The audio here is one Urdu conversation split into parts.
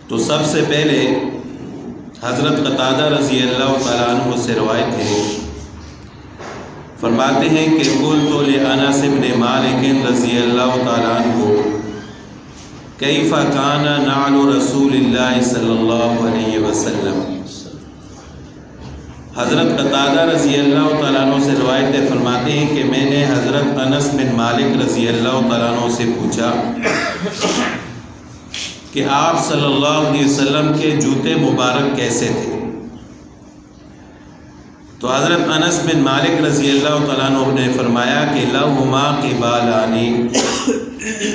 تو سب سے پہلے حضرت قتادہ رضی اللہ تعالیٰ عنہ سے روایت ہے، فرماتے ہیں کہ قلت لانس بن مالک رضی اللہ تعالیٰ عنہ کیف کان نعل رسول اللہ صلی اللہ علیہ وسلم۔ حضرت قتادہ رضی اللہ تعالیٰ عنہ سے روایت ہے، فرماتے ہیں کہ میں نے حضرت انس بن مالک رضی اللہ تعالیٰ عنہ سے پوچھا کہ آپ صلی اللہ علیہ وسلم کے جوتے مبارک کیسے تھے؟ تو حضرت انس بن مالک رضی اللہ تعالیٰ عنہ نے فرمایا کہ لہما قبالانی،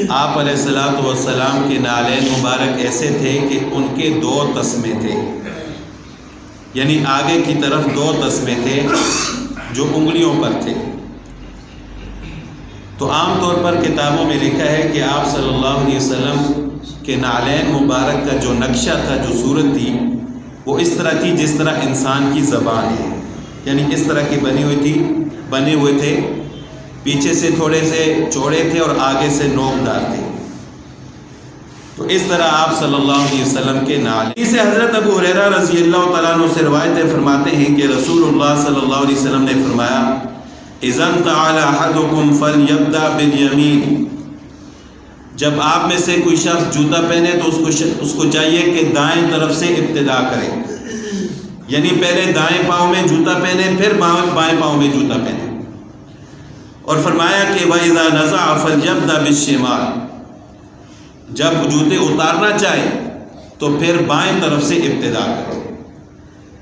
آپ علیہ الصلوۃ والسلام کے نالین مبارک ایسے تھے کہ ان کے دو تسمے تھے، یعنی آگے کی طرف دو تسمے تھے جو انگلیوں پر تھے۔ تو عام طور پر کتابوں میں لکھا ہے کہ آپ صلی اللہ علیہ وسلم کہ نعلین مبارک کا جو نقشہ تھا، جو صورت تھی، وہ اس طرح تھی جس طرح انسان کی زبان ہے، یعنی اس طرح کی بنے ہوئے تھے، پیچھے سے تھوڑے سے چوڑے تھے اور آگے سے نوک دار تھے۔ تو اس طرح آپ صلی اللہ علیہ وسلم کے نعلین۔ اسے حضرت ابو ہریرہ رضی اللہ تعالیٰ عنہ سے روایت ہے، فرماتے ہیں کہ رسول اللہ صلی اللہ علیہ وسلم نے فرمایا اذا انتعل احدکم فلیبدأ بالیمین، جب آپ میں سے کوئی شخص جوتا پہنے تو اس کو چاہیے کہ دائیں طرف سے ابتدا کرے، یعنی پہلے دائیں پاؤں میں جوتا پہنے پھر بائیں پاؤں میں جوتا پہنے۔ اور فرمایا کہ وَإِذَا نَزَعَ فَلْيَبْدَأْ بِالشِّمَالِ، جب جوتے اتارنا چاہے تو پھر بائیں طرف سے ابتدا کرے۔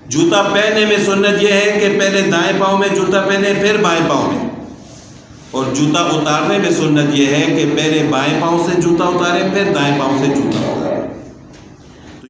جوتا پہننے میں سنت یہ ہے کہ پہلے دائیں پاؤں میں جوتا پہنے پھر بائیں پاؤں میں، اور جوتا اتارنے میں سنت یہ ہے کہ پہلے بائیں پاؤں سے جوتا اتارے پھر دائیں پاؤں سے جوتا اتارے۔